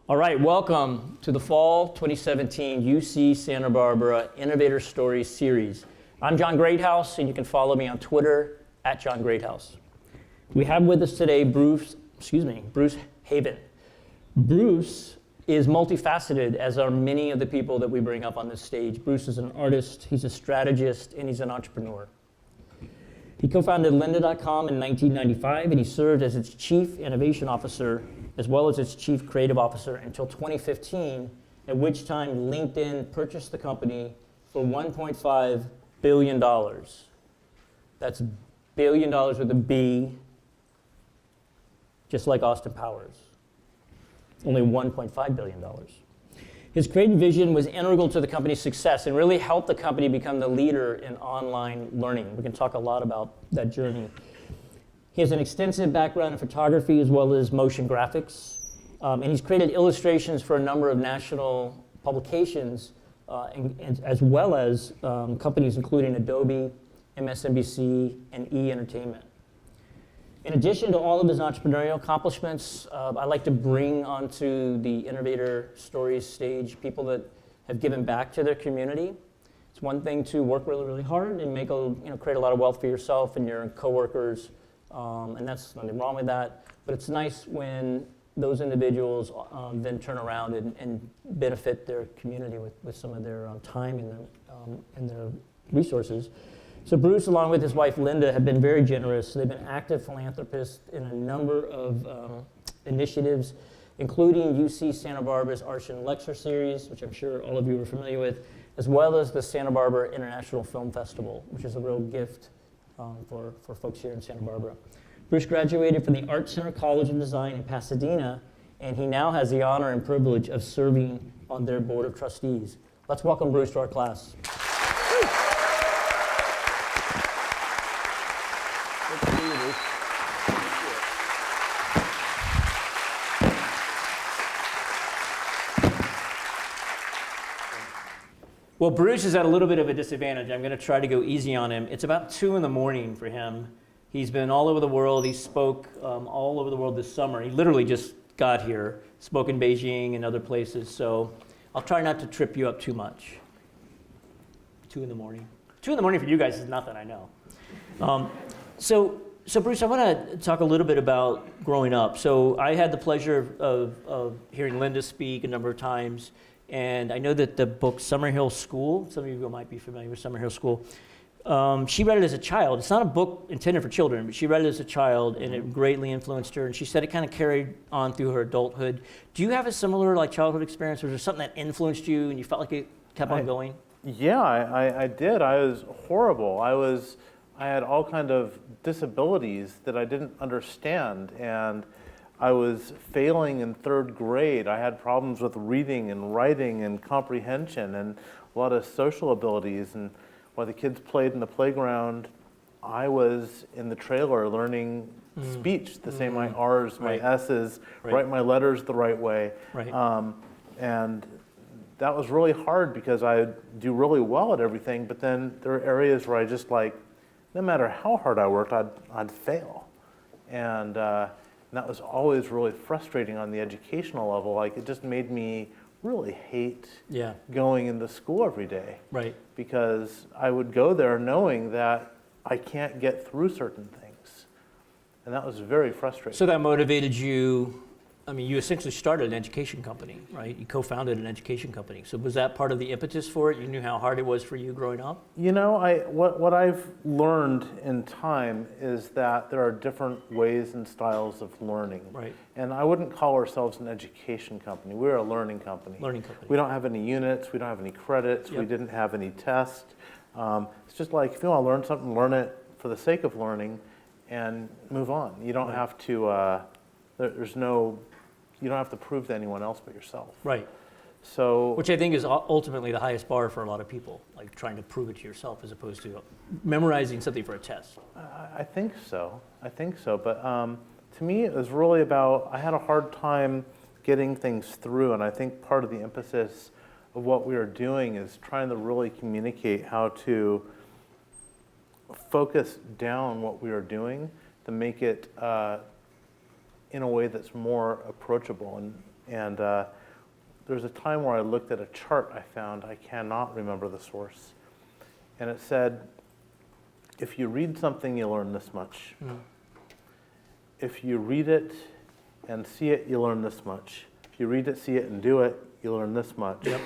All right, welcome to the Fall 2017 UC Santa Barbara Innovator Stories Series. I'm John Greathouse, and you can follow me on Twitter at John Greathouse. We have with us today Bruce Heavin. Bruce is multifaceted, as are many of the people that we bring up on this stage. Bruce is an artist, he's a strategist, and he's an entrepreneur. He co-founded lynda.com in 1995, and he served as its chief innovation officer as well as its chief creative officer until 2015, at which time LinkedIn purchased the company for $1.5 billion. That's billion dollars with a B, just like Austin Powers. Only $1.5 billion. His creative vision was integral to the company's success and really helped the company become the leader in online learning. We can talk a lot about that journey. He has an extensive background in photography as well as motion graphics, and he's created illustrations for a number of national publications, and as well as companies including Adobe, MSNBC, and E! Entertainment. In addition to all of his entrepreneurial accomplishments, I like to bring onto the Innovator Stories stage people that have given back to their community. It's one thing to work really, really hard and create a lot of wealth for yourself and your coworkers. And that's nothing wrong with that, but it's nice when those individuals then turn around and benefit their community with some of their time and their resources. So Bruce, along with his wife Linda, have been very generous. They've been active philanthropists in a number of initiatives, including UC Santa Barbara's Arts and Lecture Series, which I'm sure all of you are familiar with, as well as the Santa Barbara International Film Festival, which is a real gift for folks here in Santa Barbara. Bruce graduated from the Art Center College of Design in Pasadena, and he now has the honor and privilege of serving on their board of trustees. Let's welcome Bruce to our class. Good to see you, Bruce. Well, Bruce is at a little bit of a disadvantage. I'm going to try to go easy on him. It's about 2 in the morning for him. He's been all over the world. He spoke all over the world this summer. He literally just got here, spoke in Beijing and other places. So I'll try not to trip you up too much. 2 in the morning. 2 in the morning for you guys is nothing, I know. So Bruce, I want to talk a little bit about growing up. So I had the pleasure of hearing Linda speak a number of times. And I know that the book Summerhill School, some of you might be familiar with Summerhill School, she read it as a child. It's not a book intended for children, but she read it as a child, and it greatly influenced her. And she said it kind of carried on through her adulthood. Do you have a similar childhood experience, or was there something that influenced you and you felt like it kept on going? Yeah, I did. I was horrible. I had all kind of disabilities that I didn't understand, and I was failing in 3rd grade. I had problems with reading and writing and comprehension and a lot of social abilities. And while the kids played in the playground, I was in the trailer learning speech, to say my R's, my S's, write my letters the right way. And that was really hard because I do really well at everything, but then there are areas where I just no matter how hard I worked, I'd fail. And that was always really frustrating on the educational level. It just made me really hate going into school every day. Right. Because I would go there knowing that I can't get through certain things. And that was very frustrating. So that motivated you. I mean, you essentially started an education company, right? You co-founded an education company. So was that part of the impetus for it? You knew how hard it was for you growing up? You know, what I've learned in time is that there are different ways and styles of learning. Right. And I wouldn't call ourselves an education company. We're a learning company. Learning company. We don't have any units. We don't have any credits. Yep. We didn't have any tests. It's just if you want to learn something, learn it for the sake of learning and move on. You don't have to, you don't have to prove to anyone else but yourself. Right. So, which I think is ultimately the highest bar for a lot of people, trying to prove it to yourself as opposed to memorizing something for a test. I think so. But to me, it was really about, I had a hard time getting things through, and I think part of the emphasis of what we are doing is trying to really communicate how to focus down what we are doing to make it in a way that's more approachable. And And there was a time where I looked at a chart I found, I cannot remember the source, and it said, if you read something, you learn this much. If you read it and see it, you learn this much. If you read it, see it, and do it, you learn this much. Yep.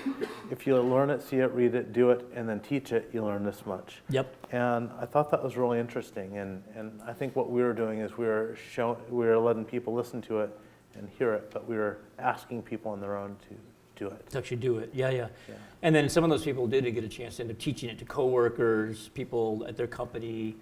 If you learn it, see it, read it, do it, and then teach it, you learn this much. Yep. And I thought that was really interesting. And I think what we were doing is we were letting people listen to it and hear it, but we were asking people on their own to do it. To actually do it, yeah. And then some of those people did get a chance to end up teaching it to coworkers, people at their company.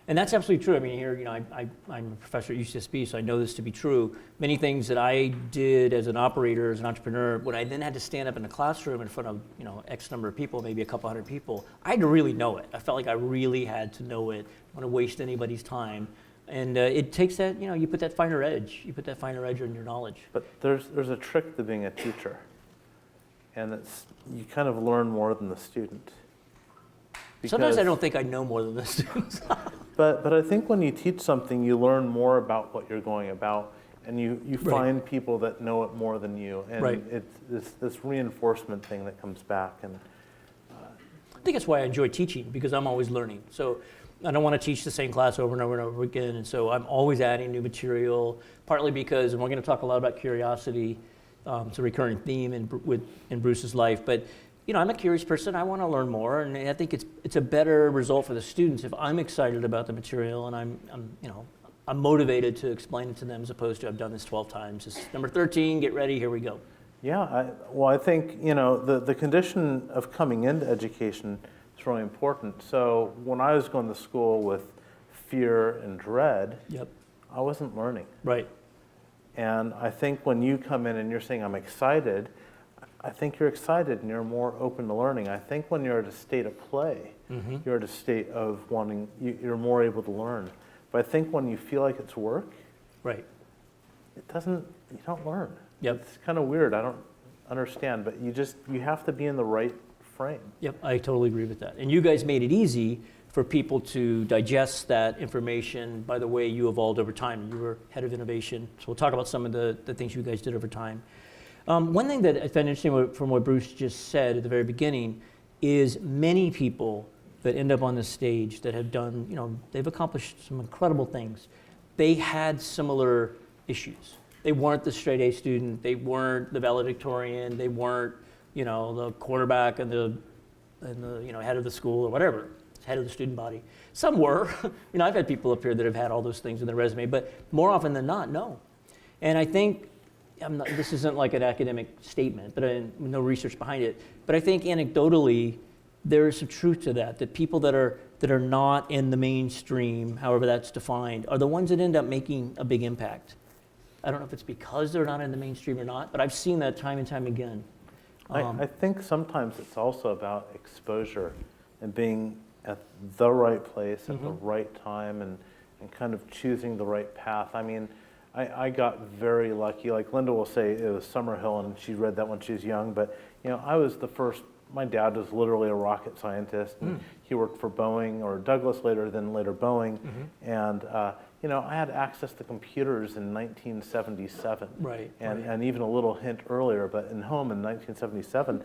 And that's absolutely true. I mean, here, I'm a professor at UCSB, so I know this to be true. Many things that I did as an operator, as an entrepreneur, when I then had to stand up in a classroom in front of, X number of people, maybe a couple hundred people, I had to really know it. I felt like I really had to know it. I don't want to waste anybody's time. And it takes that, you put that finer edge. You put that finer edge on your knowledge. But there's a trick to being a teacher, and it's you kind of learn more than the student. Sometimes I don't think I know more than the students. But I think when you teach something, you learn more about what you're going about, and you find people that know it more than you, and it's this reinforcement thing that comes back. And I think that's why I enjoy teaching, because I'm always learning. So I don't want to teach the same class over and over and over again, and so I'm always adding new material, partly because, and we're going to talk a lot about curiosity, it's a recurring theme in Bruce's life, but I'm a curious person. I want to learn more, and I think it's a better result for the students if I'm excited about the material and I'm motivated to explain it to them, as opposed to I've done this 12 times. It's number 13. Get ready. Here we go. Yeah. I think the condition of coming into education is really important. So when I was going to school with fear and dread, I wasn't learning. Right. And I think when you come in and you're saying I'm excited, I think you're excited and you're more open to learning. I think when you're at a state of play, you're at a state of wanting, you're more able to learn. But I think when you feel like it's work, you don't learn. Yep. It's kind of weird. I don't understand, but you have to be in the right frame. Yep, I totally agree with that. And you guys made it easy for people to digest that information by the way you evolved over time. You were head of innovation, so we'll talk about some of the things you guys did over time. One thing that I found interesting from what Bruce just said at the very beginning is many people that end up on this stage that have done, they've accomplished some incredible things. They had similar issues. They weren't the straight A student. They weren't the valedictorian. They weren't, the quarterback and the head of the school or whatever, head of the student body. Some were. I've had people up here that have had all those things in their resume, but more often than not, no. And I think, this isn't like an academic statement, but no research behind it. But I think anecdotally, there is some truth to that people that are not in the mainstream, however that's defined, are the ones that end up making a big impact. I don't know if it's because they're not in the mainstream or not, but I've seen that time and time again. I think sometimes it's also about exposure and being at the right place at the right time and kind of choosing the right path. I mean, I got very lucky. Like Linda will say it was Summerhill, and she read that when she was young. But I was the first. My dad was literally a rocket scientist, and he worked for Boeing or Douglas later Boeing, and I had access to computers in 1977. Right. And even a little hint earlier, but in home in 1977.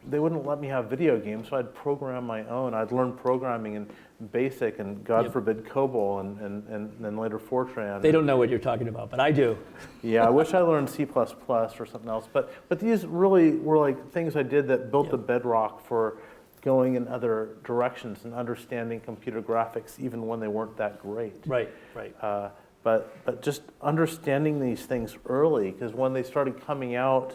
They wouldn't let me have video games, so I'd program my own. I'd learn programming in BASIC and God forbid COBOL and then later Fortran. They don't know what you're talking about, but I do. Yeah, I wish I learned C++ or something else. But these really were like things I did that built the bedrock for going in other directions and understanding computer graphics even when they weren't that great. Right. But just understanding these things early, because when they started coming out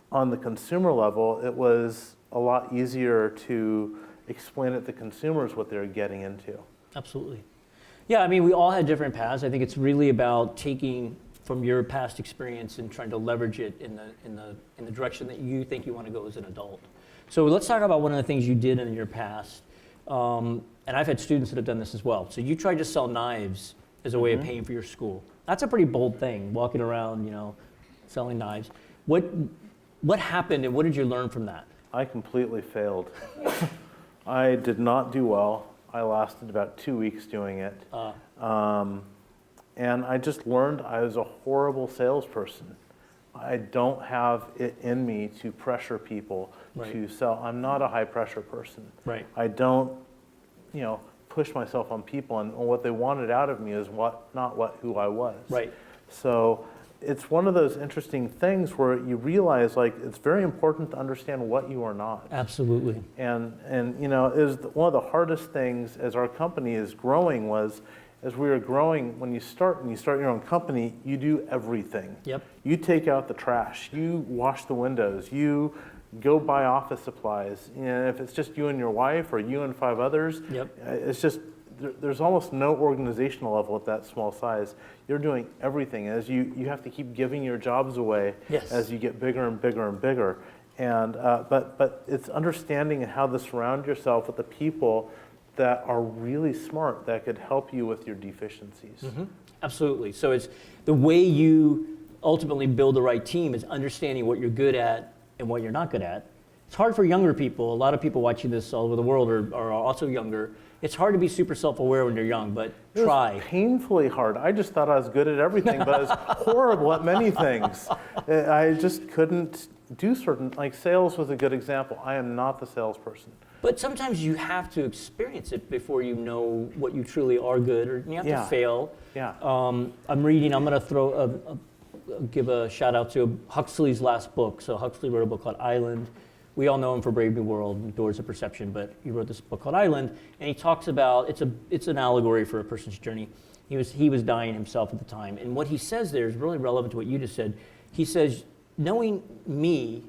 on the consumer level, it was a lot easier to explain it to consumers what they're getting into. Absolutely. Yeah, I mean, we all had different paths. I think it's really about taking from your past experience and trying to leverage it in the direction that you think you want to go as an adult. So let's talk about one of the things you did in your past. And I've had students that have done this as well. So you tried to sell knives as a way of paying for your school. That's a pretty bold thing, walking around, selling knives. What happened and what did you learn from that? I completely failed. I did not do well. I lasted about 2 weeks doing it. And I just learned I was a horrible salesperson. I don't have it in me to pressure people Right. to sell. I'm not a high pressure person. Right. I don't, push myself on people, and what they wanted out of me is who I was. Right. So it's one of those interesting things where you realize, like, it's very important to understand what you are not. Absolutely. And is one of the hardest things as our company is growing was, as we were growing, when you start your own company, you do everything. Yep. You take out the trash, you wash the windows, you go buy office supplies. If it's just you and your wife or you and 5 others, Yep. it's just, there's almost no organizational level at that small size. You're doing everything. As you have to keep giving your jobs away Yes. as you get bigger and bigger and bigger. And but it's understanding how to surround yourself with the people that are really smart, that could help you with your deficiencies. Mm-hmm. Absolutely. So it's the way you ultimately build the right team is understanding what you're good at and what you're not good at. It's hard for younger people. A lot of people watching this all over the world are also younger. It's hard to be super self-aware when you're young, but It was try. painfully hard. I just thought I was good at everything, but I was horrible at many things. I just couldn't do certain, like sales was a good example. I am not the salesperson. But sometimes you have to experience it before you know what you truly are good, or you have to fail. Yeah. I'm going to give a shout out to Huxley's last book. So Huxley wrote a book called Island. We all know him for Brave New World and Doors of Perception, but he wrote this book called Island, and he talks about, it's an allegory for a person's journey. He was dying himself at the time, and what he says there is really relevant to what you just said. He says, knowing me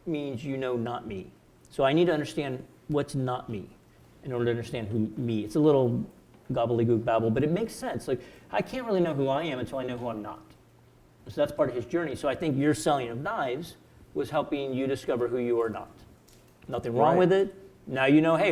means you know not me. So I need to understand what's not me in order to understand who me. It's a little gobbledygook babble, but it makes sense. Like, I can't really know who I am until I know who I'm not. So that's part of his journey. So I think your selling of knives was helping you discover who you are not. Nothing wrong with it. Now you know, hey,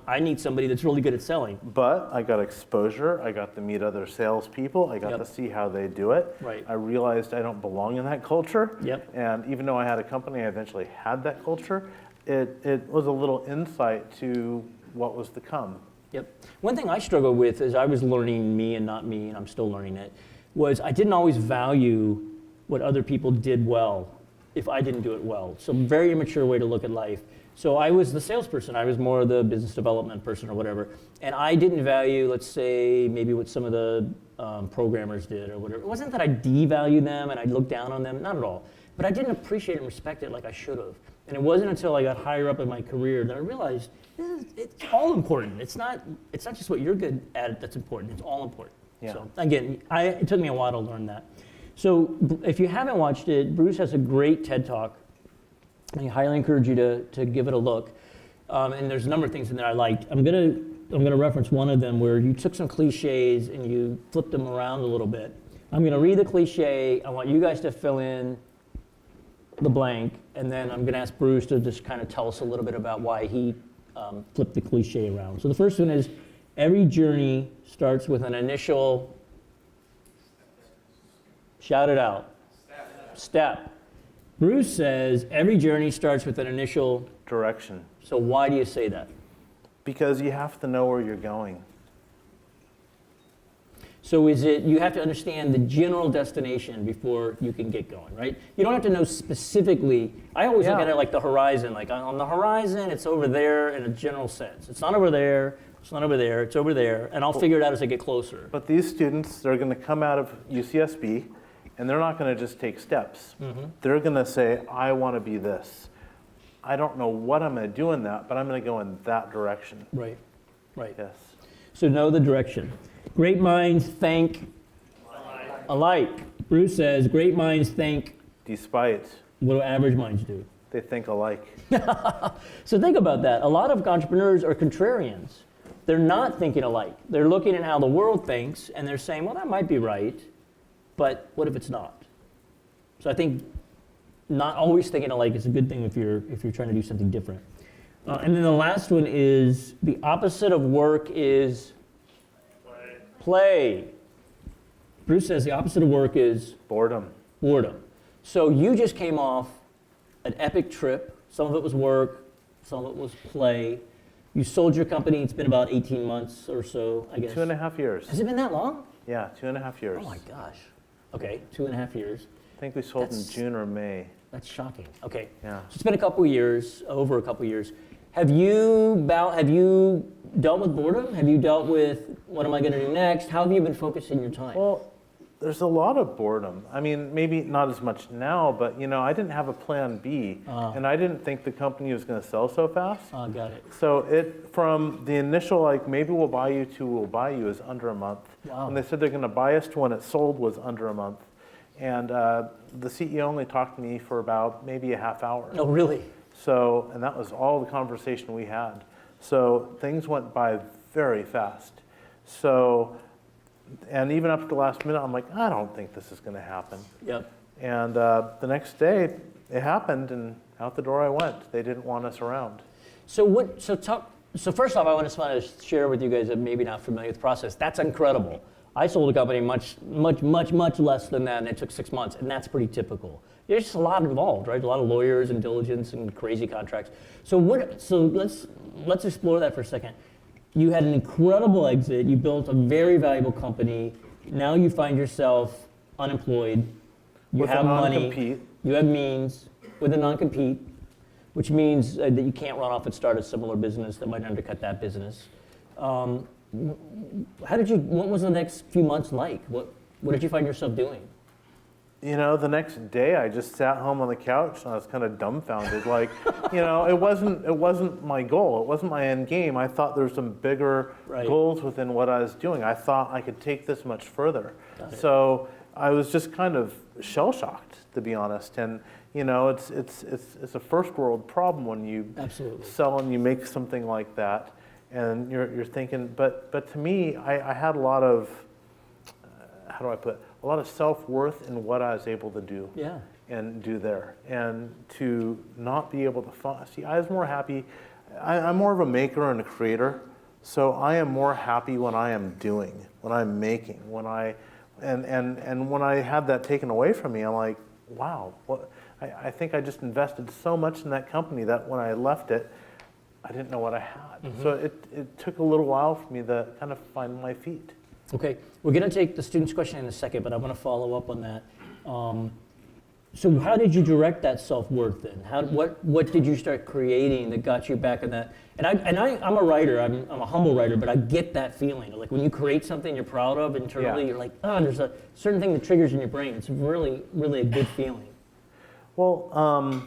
I need somebody that's really good at selling. But I got exposure. I got to meet other salespeople. I got to see how they do it. Right. I realized I don't belong in that culture. Yep. And even though I had a company, I eventually had that culture. It was a little insight to what was to come. Yep. One thing I struggled with as I was learning me and not me, and I'm still learning it, was I didn't always value what other people did well if I didn't do it well. So very immature way to look at life. So I was the salesperson. I was more the business development person or whatever. And I didn't value, let's say, maybe what some of the programmers did or whatever. It wasn't that I devalued them and I looked down on them, not at all. But I didn't appreciate and respect it like I should have. And it wasn't until I got higher up in my career that I realized it's all important. It's not just what you're good at that's important. It's all important. Yeah. So again, it took me a while to learn that. So if you haven't watched it, Bruce has a great TED Talk. I highly encourage you to give it a look. And there's a number of things in there I liked. I'm gonna reference one of them where you took some cliches and you flipped them around a little bit. I'm gonna read the cliche. I want you guys to fill in the blank, and then I'm gonna ask Bruce to just kind of tell us a little bit about why he flipped the cliche around. So the first one is, every journey starts with an initial, shout it out, step. Bruce says every journey starts with an initial Direction. So why do you say that? Because you have to know where you're going. So is it, you have to understand the general destination before you can get going, right? You don't have to know specifically. I always look at it like the horizon. Like on the horizon, it's over there in a general sense. It's not over there, it's not over there, it's over there, and I'll figure it out as I get closer. But these students, they're going to come out of UCSB, and they're not going to just take steps. Mm-hmm. They're going to say, I want to be this. I don't know what I'm going to do in that, but I'm going to go in that direction. Right, right. Yes. So know the direction. Great minds think alike. Bruce says, great minds think, Despite, what do average minds do? they think alike. So think about that. A lot of entrepreneurs are contrarians. They're not thinking alike. They're looking at how the world thinks, and they're saying, well, that might be right, but what if it's not? So I think not always thinking alike is a good thing if you're trying to do something different. And then the last one is, the opposite of work is play. Bruce says the opposite of work is Boredom. boredom. So you just came off an epic trip. Some of it was work, some of it was play. You sold your company, it's been about 18 months or so, I guess. 2.5 years. Has it been that long? Yeah, 2.5 years. Oh my gosh. Okay, 2.5 years. I think we sold in That's- June or May. That's shocking. Okay. Yeah. So it's been a couple of years, over a couple of years. Have you dealt with boredom? Have you dealt with what am I going to do next? How have you been focusing your time? Well, there's a lot of boredom. I mean, maybe not as much now, but I didn't have a plan B, and I didn't think the company was going to sell so fast. Got it. So from the initial, like, maybe we'll buy you to we'll buy you is under a month. Wow. When they said they're going to buy us to when it sold was under a month. And the CEO only talked to me for about maybe a half hour. Oh, really? So, and that was all the conversation we had. So things went by very fast. So, and even up to the last minute, I'm like, I don't think this is going to happen. Yep. And the next day, it happened, and out the door I went. They didn't want us around. So So first off, I want to share with you guys that maybe not familiar with the process. That's incredible. I sold a company much less than that, and it took 6 months, and that's pretty typical. There's just a lot involved, right? A lot of lawyers and diligence and crazy contracts. So let's explore that for a second. You had an incredible exit. You built a very valuable company. Now you find yourself unemployed. You With a have money. non-compete. You have means with a non-compete, which means that you can't run off and start a similar business that might undercut that business. What was the next few months like? What did you find yourself doing? The next day I just sat home on the couch and I was kind of dumbfounded. Like, it wasn't my goal. It wasn't my end game. I thought there were some bigger Right. goals within what I was doing. I thought I could take this much further. Got it. So I was just kind of shell-shocked, to be honest. And it's a first world problem when you Absolutely. sell and you make something like that, and you're thinking. But to me, I had a lot of how do I put it? A lot of self-worth in what I was able to do. Yeah. And do there, and to not be able to see, I was more happy. I'm more of a maker and a creator, so I am more happy when I am doing, when I'm making, and when I had that taken away from me, I'm like, wow, what? I think I just invested so much in that company that when I left it, I didn't know what I had. Mm-hmm. So it took a little while for me to kind of find my feet. Okay, we're going to take the student's question in a second, but I want to follow up on that. So how did you direct that self-worth then? What did you start creating that got you back in that? I'm a writer, I'm a humble writer, but I get that feeling. Like when you create something you're proud of internally, Yeah. You're like, there's a certain thing that triggers in your brain. It's really, really a good feeling. Well,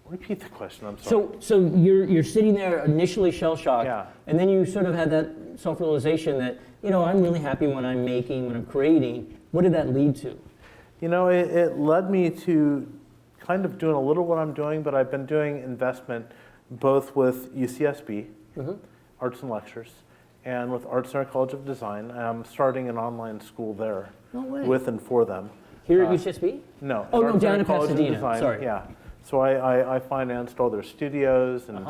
repeat the question, I'm sorry. So you're sitting there initially shell-shocked, Yeah. and then you sort of had that self-realization that, I'm really happy when I'm making, when I'm creating. What did that lead to? It led me to kind of doing a little what I'm doing, but I've been doing investment both with UCSB, Arts and Lectures, and with Arts Center College of Design. I'm starting an online school there. No way. With and for them. Here at UCSB? No. Oh, at no, Arts down Center in College of Pasadena, Design, sorry. Yeah. So I financed all their studios and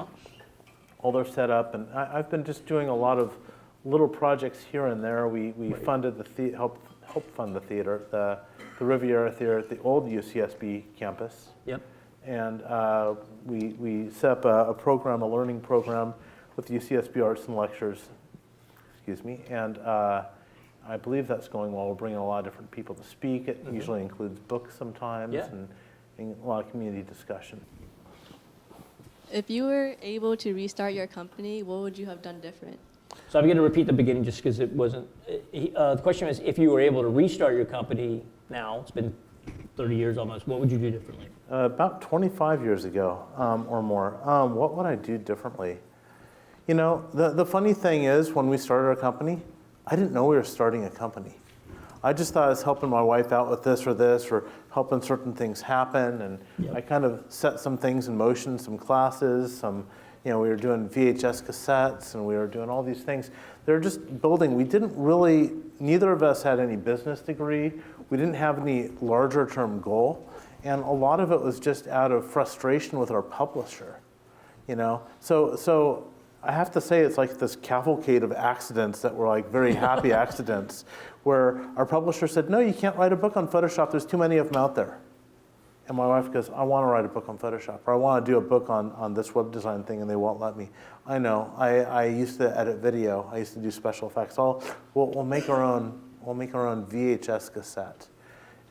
all their setup, and I've been just doing a lot of little projects here and there. We Right. funded helped fund the theater, the Riviera Theater at the old UCSB campus. Yep. And we set up a learning program with UCSB Arts and Lectures, and I believe that's going well. We're bringing a lot of different people to speak. It usually includes books sometimes Yeah. and a lot of community discussion. If you were able to restart your company, what would you have done different? So I'm going to repeat the beginning just because it wasn't. The question is, if you were able to restart your company now, it's been 30 years almost, what would you do differently? About 25 years ago or more, what would I do differently? The funny thing is, when we started our company, I didn't know we were starting a company. I just thought I was helping my wife out with this or helping certain things happen, and Yep. I kind of set some things in motion, some classes, we were doing VHS cassettes, and we were doing all these things. They're just building. Neither of us had any business degree. We didn't have any larger term goal, and a lot of it was just out of frustration with our publisher, So I have to say it's like this cavalcade of accidents that were like very happy accidents, where our publisher said, no, you can't write a book on Photoshop, there's too many of them out there. And my wife goes, I want to write a book on Photoshop, or I want to do a book on this web design thing, and they won't let me. I know, I used to edit video, I used to do special effects. We'll make our own VHS cassette.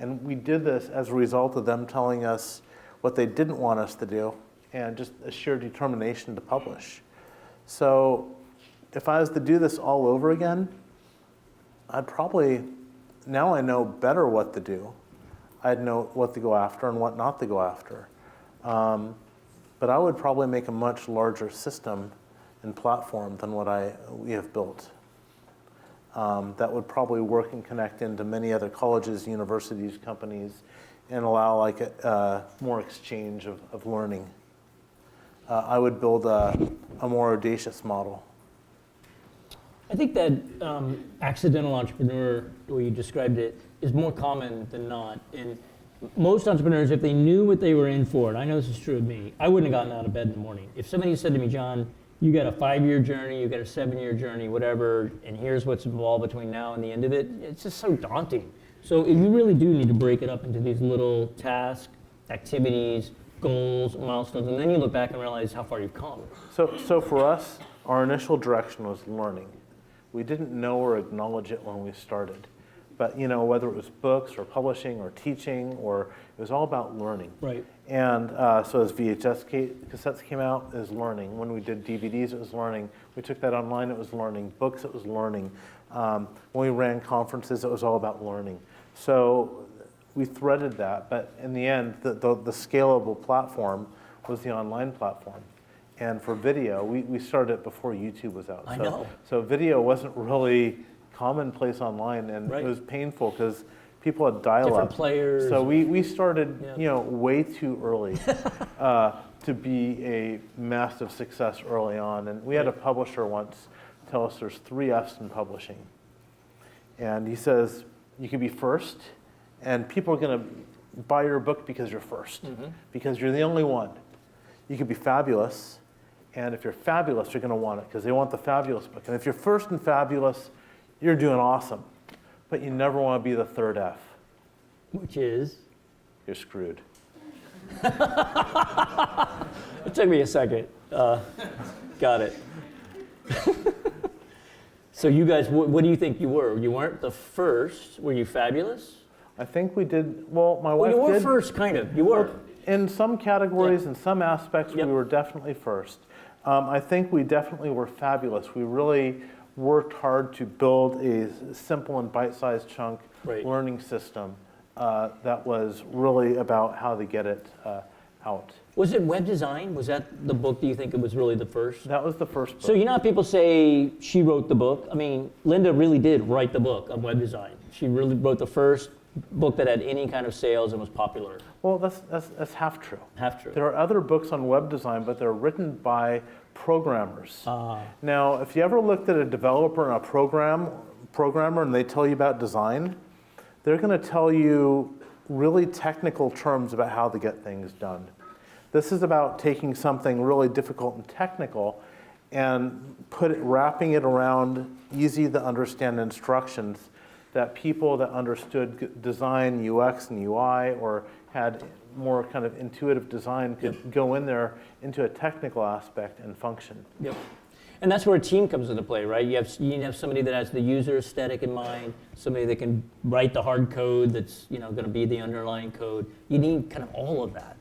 And we did this as a result of them telling us what they didn't want us to do and just a sheer determination to publish. So if I was to do this all over again, I'd probably, now I know better what to do. I'd know what to go after and what not to go after. But I would probably make a much larger system and platform than what we have built. That would probably work and connect into many other colleges, universities, companies, and allow like more exchange of learning. I would build a more audacious model. I think that accidental entrepreneur, the way you described it, is more common than not. And most entrepreneurs, if they knew what they were in for, and I know this is true of me, I wouldn't have gotten out of bed in the morning. If somebody said to me, John, you got a 5-year journey, you got a 7-year journey, whatever, and here's what's involved between now and the end of it, it's just so daunting. So you really do need to break it up into these little tasks, activities, goals, milestones, and then you look back and realize how far you've come. So for us, our initial direction was learning. We didn't know or acknowledge it when we started. But whether it was books or publishing or teaching, or it was all about learning. Right. And so as VHS cassettes came out, it was learning. When we did DVDs, it was learning. We took that online, it was learning. Books, it was learning. When we ran conferences, it was all about learning. So we threaded that, but in the end, the scalable platform was the online platform. And for video, we started it before YouTube was out. I know. So video wasn't really commonplace online, and Right. it was painful because people had dial-up. Different players. So we started, Yeah. way too early to be a massive success early on. And we had a publisher once tell us there's 3 F's in publishing. And he says, you could be first, and people are going to buy your book because you're first, because you're the only one. You could be fabulous, and if you're fabulous, you're going to want it because they want the fabulous book. And if you're first and fabulous, you're doing awesome. But you never want to be the 3rd F. Which is? You're screwed. It took me a second. Got it. So you guys, what do you think you were? You weren't the first. Were you fabulous? I think we did, well, my wife Well, you were did. first, kind of. You were. In some categories, Yeah. in some aspects, Yep. we were definitely first. I think we definitely were fabulous. We really worked hard to build a simple and bite-sized chunk Right. learning system that was really about how to get it out. Was it web design? Was that the book, do you think it was really the first? That was the first book. So you know how people say she wrote the book? I mean, Linda really did write the book on web design. She really wrote the first book that had any kind of sales and was popular. Well, that's half true. Half true. There are other books on web design, but they're written by programmers. Now, if you ever looked at a developer and a programmer and they tell you about design, they're going to tell you really technical terms about how to get things done. This is about taking something really difficult and technical and wrapping it around easy to understand instructions that people that understood design, UX and UI, or had more kind of intuitive design could go in there into a technical aspect and function. Yep. And that's where a team comes into play, right? You need to have somebody that has the user aesthetic in mind, somebody that can write the hard code that's going to be the underlying code. You need kind of all of that.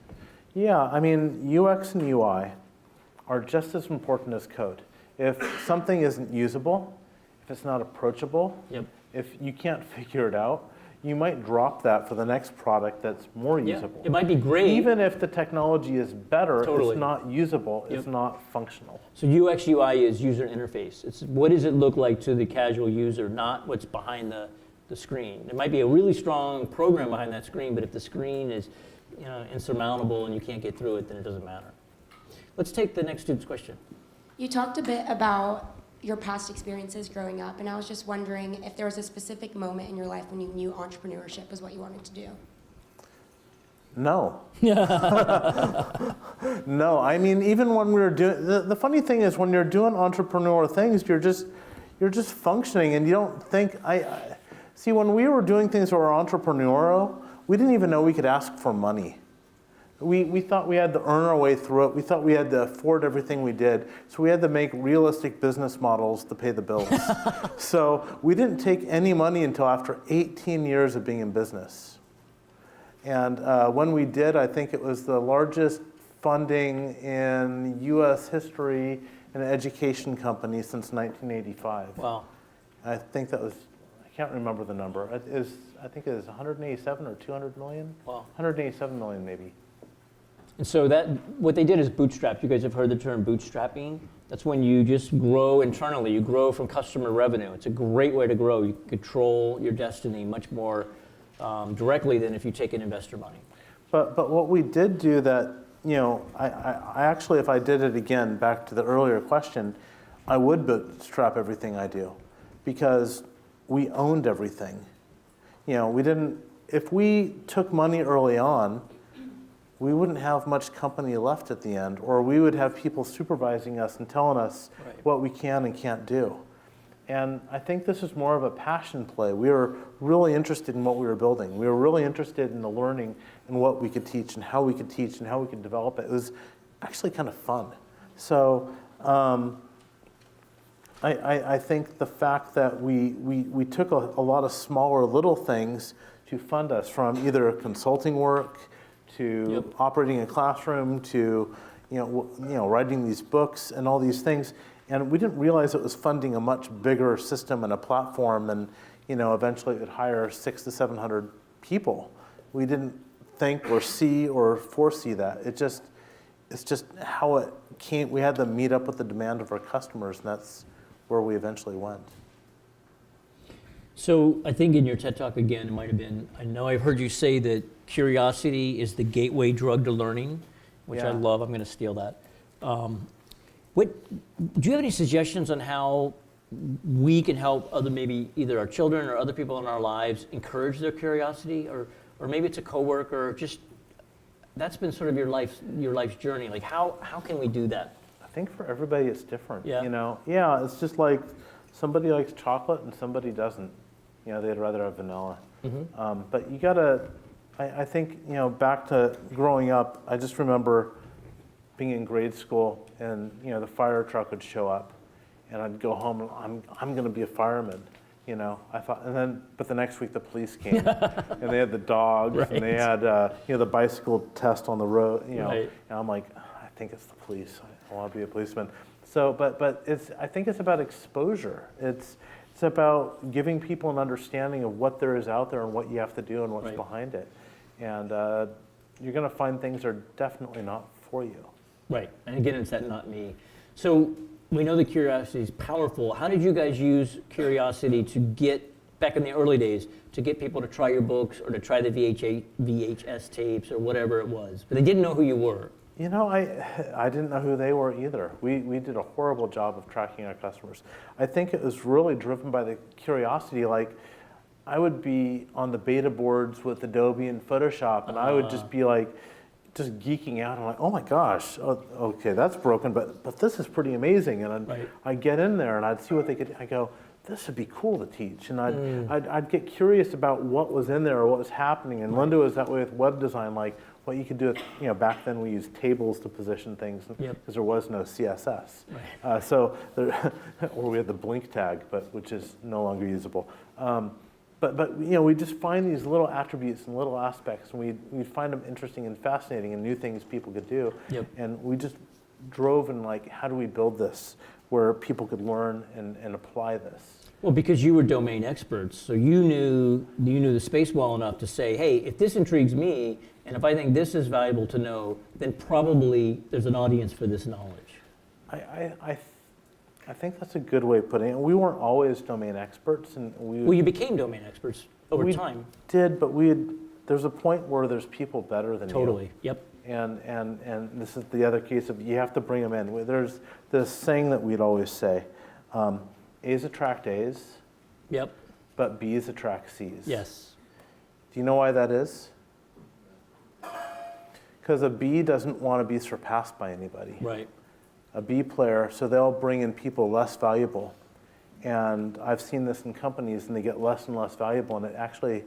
Yeah, I mean, UX and UI are just as important as code. If something isn't usable, if it's not approachable, Yep. if you can't figure it out, you might drop that for the next product that's more Yeah. usable. It might be great. Even if the technology is better, Totally. it's not usable, Yep. it's not functional. So UX UI is user interface. It's what does it look like to the casual user, not what's behind the screen. There might be a really strong program behind that screen, but if the screen is insurmountable and you can't get through it, then it doesn't matter. Let's take the next student's question. You talked a bit about your past experiences growing up, and I was just wondering if there was a specific moment in your life when you knew entrepreneurship was what you wanted to do. No. No, I mean, even when we were doing, the funny thing is when you're doing entrepreneurial things, you're just functioning and you don't think, see, when we were doing things that were entrepreneurial, we didn't even know we could ask for money. We thought we had to earn our way through it. We thought we had to afford everything we did. So we had to make realistic business models to pay the bills. So we didn't take any money until after 18 years of being in business. And when we did, I think it was the largest funding in U.S. history in an education company since 1985. Wow. I think that was, I can't remember the number. I think it was 187 or 200 million? Wow. 187 million maybe. And so what they did is bootstrap. You guys have heard the term bootstrapping. That's when you just grow internally. You grow from customer revenue. It's a great way to grow. You control your destiny much more directly than if you take in investor money. But what we did do that, I actually, if I did it again, back to the earlier question, I would bootstrap everything I do because we owned everything. We didn't, if we took money early on, we wouldn't have much company left at the end, or we would have people supervising us and telling us what we can and can't do. And I think this is more of a passion play. We were really interested in what we were building. We were really interested in the learning and what we could teach and how we could teach and how we could develop it. It was actually kind of fun. So I think the fact that we took a lot of smaller little things to fund us, from either consulting work to operating a classroom to writing these books and all these things. And we didn't realize it was funding a much bigger system and a platform, and eventually it would hire 600 to 700 people. We didn't think or see or foresee that. It's just how it came. We had to meet up with the demand of our customers, and that's where we eventually went. So I think in your TED Talk again, it might have been, I know I've heard you say that curiosity is the gateway drug to learning, which I love. I'm going to steal that. Do you have any suggestions on how we can help maybe either our children or other people in our lives encourage their curiosity, or maybe it's a coworker, just that's been sort of your life's journey. Like how can we do that? I think for everybody it's different. Yeah. It's just like somebody likes chocolate and somebody doesn't. They'd rather have vanilla. Mm-hmm. But you gotta, I think, back to growing up, I just remember being in grade school, and the fire truck would show up, and I'd go home and I'm going to be a fireman. I thought, but the next week the police came, and they had the dogs, and they had the bicycle test on the road. And I'm like, I think it's the police. I want to be a policeman. So, but I think it's about exposure. It's about giving people an understanding of what there is out there and what you have to do and what's behind it. And you're going to find things are definitely not for you. Right, and again, it's that not me. So we know that curiosity is powerful. How did you guys use curiosity to get, back in the early days, to get people to try your books or to try the VHS tapes or whatever it was? But they didn't know who you were. I didn't know who they were either. We did a horrible job of tracking our customers. I think it was really driven by the curiosity. Like, I would be on the beta boards with Adobe and Photoshop, and I would just be like, just geeking out. I'm like, oh my gosh, okay, that's broken, but this is pretty amazing. And I'd get in there and I'd see what they could. I go, this would be cool to teach. And I'd get curious about what was in there or what was happening. And Linda was that way with web design, like what you could do with, back then we used tables to position things because there was no CSS. Or we had the blink tag, which is no longer usable. But we just find these little attributes and little aspects, and we find them interesting and fascinating and new things people could do. And we just drove and like, how do we build this where people could learn and apply this? Well, because you were domain experts, so you knew the space well enough to say, hey, if this intrigues me, and if I think this is valuable to know, then probably there's an audience for this knowledge. I think that's a good way of putting it. We weren't always domain experts, and well, you became domain experts over time. We did, but there's a point where there's people better than you. Totally. Yep. And this is the other case of you have to bring them in. There's this saying that we'd always say, A's attract A's. Yep. But B's attract C's. Yes. Do you know why that is? Because a B doesn't want to be surpassed by anybody. Right. A B player, so they'll bring in people less valuable. And I've seen this in companies, and they get less and less valuable, and it actually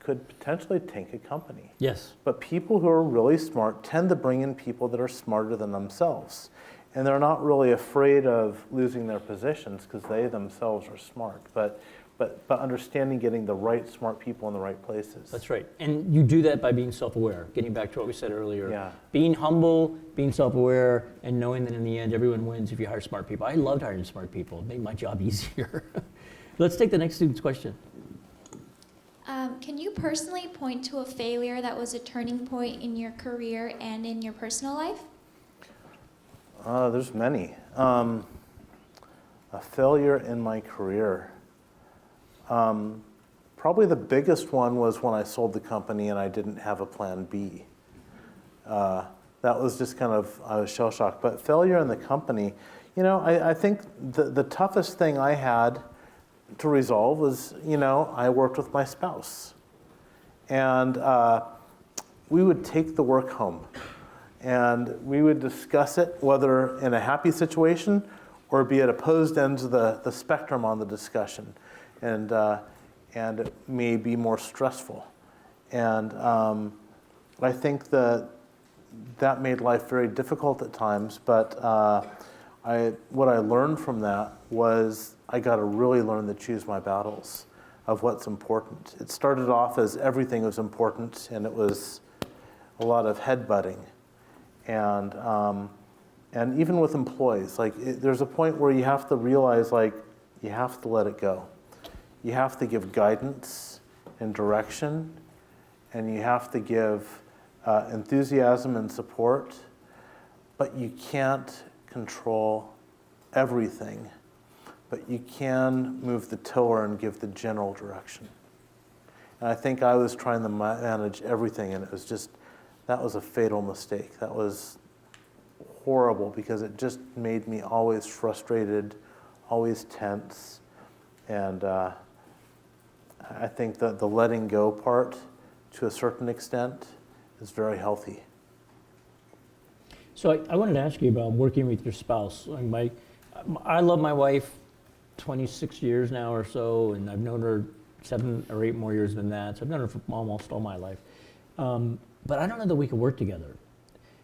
could potentially tank a company. Yes. But people who are really smart tend to bring in people that are smarter than themselves. And they're not really afraid of losing their positions because they themselves are smart. But but understanding getting the right smart people in the right places. That's right. And you do that by being self-aware, getting back to what we said earlier. Yeah. Being humble, being self-aware, and knowing that in the end, everyone wins if you hire smart people. I loved hiring smart people. It made my job easier. Let's take the next student's question. Can you personally point to a failure that was a turning point in your career and in your personal life? There's many. A failure in my career. Probably the biggest one was when I sold the company and I didn't have a plan B. That was just kind of, I was shell-shocked. But failure in the company, I think the toughest thing I had to resolve was, I worked with my spouse. And we would take the work home. And we would discuss it, whether in a happy situation or be at opposed ends of the spectrum on the discussion. And it may be more stressful. And I think that made life very difficult at times, but what I learned from that was I got to really learn to choose my battles of what's important. It started off as everything was important, and it was a lot of headbutting. And even with employees, there's a point where you have to realize, you have to let it go. You have to give guidance and direction, and you have to give enthusiasm and support, but you can't control everything. But you can move the tiller and give the general direction. And I think I was trying to manage everything, and it was just, that was a fatal mistake. That was horrible because it just made me always frustrated, always tense. And I think that the letting go part, to a certain extent, is very healthy. So I wanted to ask you about working with your spouse. I love my wife 26 years now or so, and I've known her 7 or 8 more years than that. So I've known her for almost all my life. But I don't know that we could work together.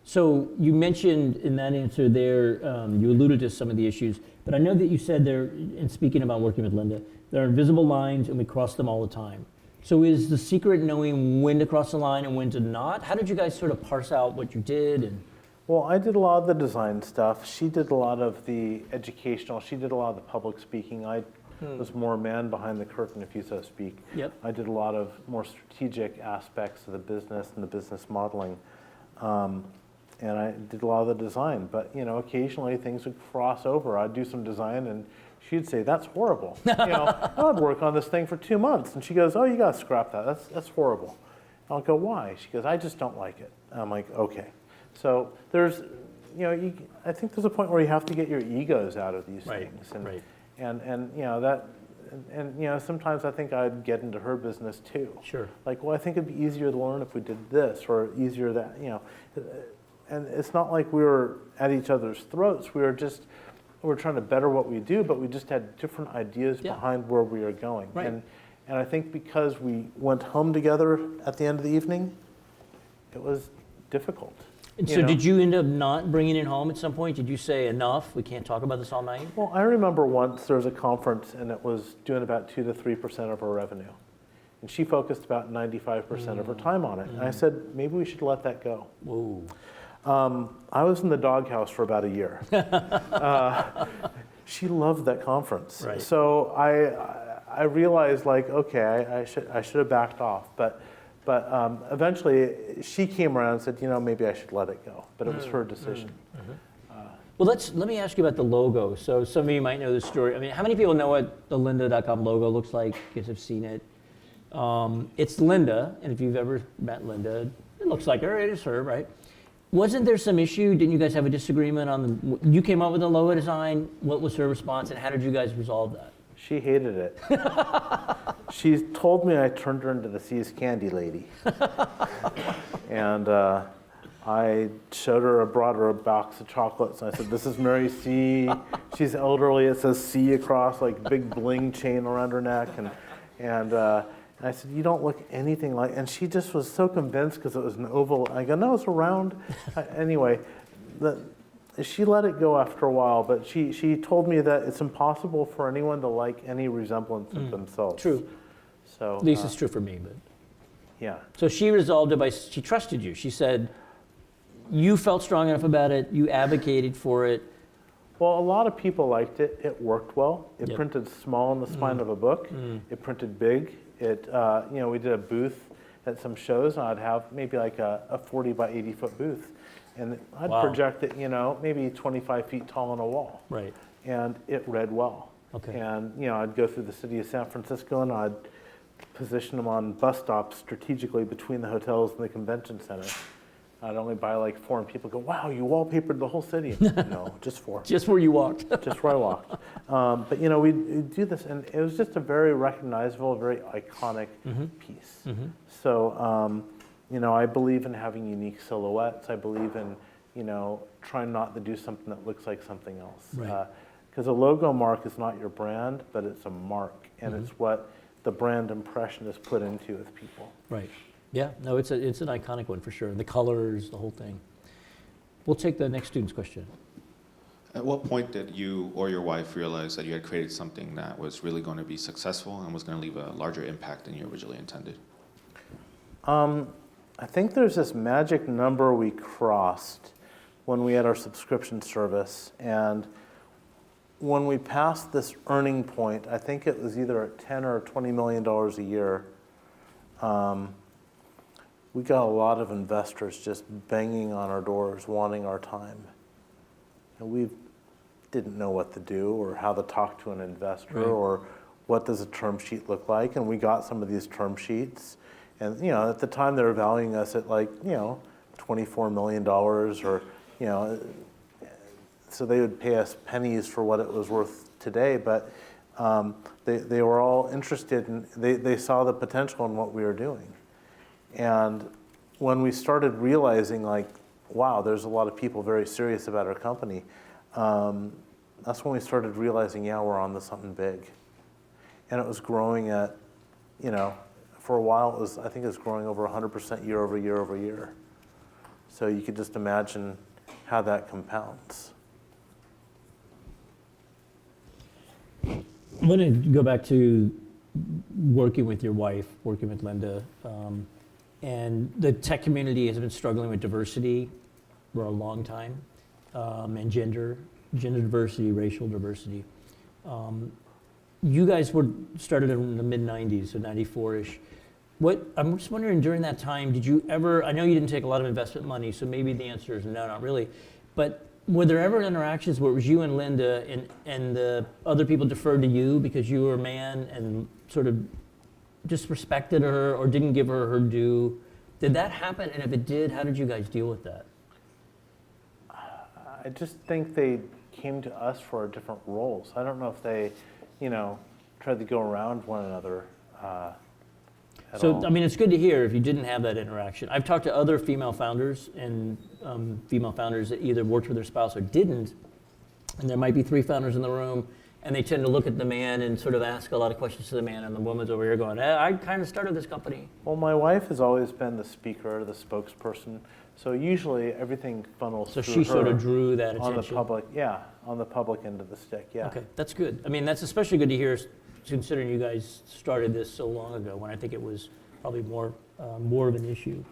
So you mentioned in that answer there, you alluded to some of the issues, but I know that you said there, in speaking about working with Linda, there are invisible lines and we cross them all the time. So is the secret knowing when to cross the line and when to not? How did you guys sort of parse out what you did? Well, I did a lot of the design stuff. She did a lot of the educational. She did a lot of the public speaking. I was more man behind the curtain, if you so speak. Yep. I did a lot of more strategic aspects of the business and the business modeling. And I did a lot of the design. But, occasionally things would cross over. I'd do some design and she'd say, "That's horrible." I'd work on this thing for 2 months. And she goes, "Oh, you got to scrap that. That's horrible." And I'll go, "Why?" She goes, "I just don't like it." And I'm like, "Okay." So there's, I think there's a point where you have to get your egos out of these things. And, right. And sometimes I think I'd get into her business too. Sure. I think it'd be easier to learn if we did this, or easier that, and it's not like we were at each other's throats. We were trying to better what we do, but we just had different ideas behind where we were going. Right. And I think because we went home together at the end of the evening, it was difficult. And so did you end up not bringing it home at some point? Did you say, enough, we can't talk about this all night? Well, I remember once there was a conference and it was doing about 2 to 3% of our revenue. And she focused about 95% of her time on it. And I said, maybe we should let that go. Whoa. I was in the doghouse for about a year. She loved that conference. Right. So I realized, okay, I should have backed off. But eventually she came around and said, maybe I should let it go. But it was her decision. Well, let me ask you about the logo. So some of you might know the story. I mean, how many people know what the lynda.com logo looks like? You guys have seen it. It's Linda, and if you've ever met Linda, it looks like her. It is her, right? Wasn't there some issue? Didn't you guys have a disagreement on you came up with the logo design? What was her response, and how did you guys resolve that? She hated it. She told me I turned her into the See's Candy Lady. And I brought her a box of chocolates, and I said, "This is Mary C. She's elderly. It says C across, big bling chain around her neck." And I said, "You don't look anything like," and she just was so convinced because it was an oval. I go, "No, it's a round." Anyway, she let it go after a while, but she told me that it's impossible for anyone to like any resemblance of themselves. True. So At least it's true for me. But yeah. so she resolved it by, she trusted you. She said, you felt strong enough about it, you advocated for it. Well, a lot of people liked it. It worked well. It Yep. printed small in the spine of a book. It printed big. It, we did a booth at some shows, and I'd have maybe like a 40 by 80 foot booth. And I'd Wow. project it, maybe 25 feet tall on a wall. Right. And it read well. Okay. And, I'd go through the city of San Francisco, and I'd position them on bus stops strategically between the hotels and the convention center. I'd only buy like 4, and people go, wow, you wallpapered the whole city. No, just 4. Just where you walked. Just where I walked. But we'd do this, and it was just a very recognizable, very iconic piece. So, I believe in having unique silhouettes. I believe in, trying not to do something that looks like something else. Right. Because a logo mark is not your brand, but it's a mark, and it's what the brand impression is put into with people. Right. Yeah, no, it's an iconic one for sure. The colors, the whole thing. We'll take the next student's question. At what point did you or your wife realize that you had created something that was really going to be successful and was going to leave a larger impact than you originally intended? I think there's this magic number we crossed when we had our subscription service, and when we passed this earning point, I think it was either at $10 or $20 million a year, we got a lot of investors just banging on our doors, wanting our time. And we didn't know what to do or how to talk to an investor Right. or what does a term sheet look like. And we got some of these term sheets. And, at the time they were valuing us at like, $24 million or, so they would pay us pennies for what it was worth today. But they were all interested in, they saw the potential in what we were doing. And when we started realizing, like, wow, there's a lot of people very serious about our company, that's when we started realizing, yeah, we're on to something big. And it was growing at, for a while, I think it was growing over 100% year over year over year. So you could just imagine how that compounds. I'm going to go back to working with your wife, working with Linda. And the tech community has been struggling with diversity for a long time, and gender diversity, racial diversity. You guys were started in the mid-90s, so 94-ish. I'm just wondering, during that time, did you ever, I know you didn't take a lot of investment money, so maybe the answer is no, not really, but were there ever interactions where it was you and Linda and the other people deferred to you because you were a man and sort of disrespected her or didn't give her her due? Did that happen? And if it did, how did you guys deal with that? I just think they came to us for different roles. I don't know if they, tried to go around one another at So, all. I mean, it's good to hear if you didn't have that interaction. I've talked to other female founders and female founders that either worked with their spouse or didn't, and there might be 3 founders in the room, and they tend to look at the man and sort of ask a lot of questions to the man, and the woman's over here going, I kind of started this company. Well, my wife has always been the speaker, the spokesperson, so usually everything funnels So through she her sort of drew that on attention. on the public end of the stick, yeah. Okay, that's good. I mean, that's especially good to hear, considering you guys started this so long ago, when I think it was probably more of an issue.